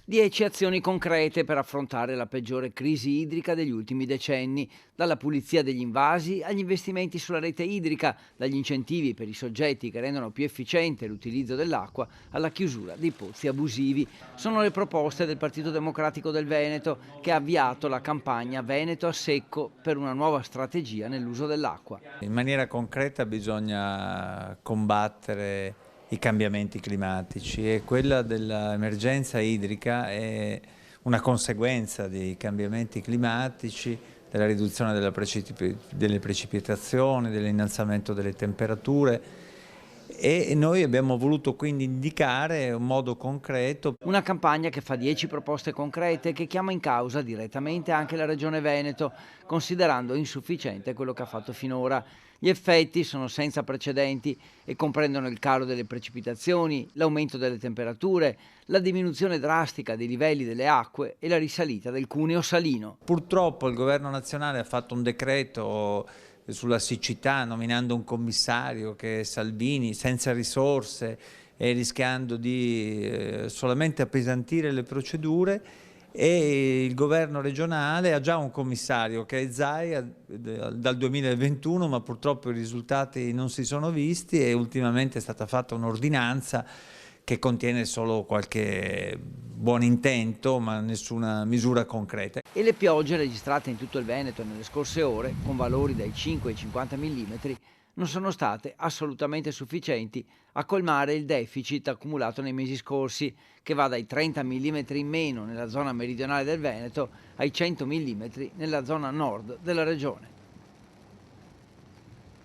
10 azioni concrete per affrontare la peggiore crisi idrica degli ultimi decenni, dalla pulizia degli invasi agli investimenti sulla rete idrica, dagli incentivi per i soggetti che rendono più efficiente l'utilizzo dell'acqua alla chiusura dei pozzi abusivi. Sono le proposte del Partito Democratico del Veneto, che ha avviato la campagna Veneto a secco per una nuova strategia nell'uso dell'acqua. In maniera concreta bisogna combattere i cambiamenti climatici e quella dell'emergenza idrica è una conseguenza dei cambiamenti climatici, della riduzione delle precipitazioni, dell'innalzamento delle temperature, e noi abbiamo voluto quindi indicare un modo concreto. Una campagna che fa 10 proposte concrete e che chiama in causa direttamente anche la Regione Veneto, considerando insufficiente quello che ha fatto finora. Gli effetti sono senza precedenti e comprendono il calo delle precipitazioni, l'aumento delle temperature, la diminuzione drastica dei livelli delle acque e la risalita del cuneo salino. Purtroppo il governo nazionale ha fatto un decreto sulla siccità, nominando un commissario che è Salvini, senza risorse e rischiando di solamente appesantire le procedure, e il governo regionale ha già un commissario che è Zaia dal 2021, ma purtroppo i risultati non si sono visti e ultimamente è stata fatta un'ordinanza che contiene solo qualche buon intento ma nessuna misura concreta. E le piogge registrate in tutto il Veneto nelle scorse ore, con valori dai 5 ai 50 mm, non sono state assolutamente sufficienti a colmare il deficit accumulato nei mesi scorsi, che va dai 30 mm in meno nella zona meridionale del Veneto ai 100 mm nella zona nord della regione.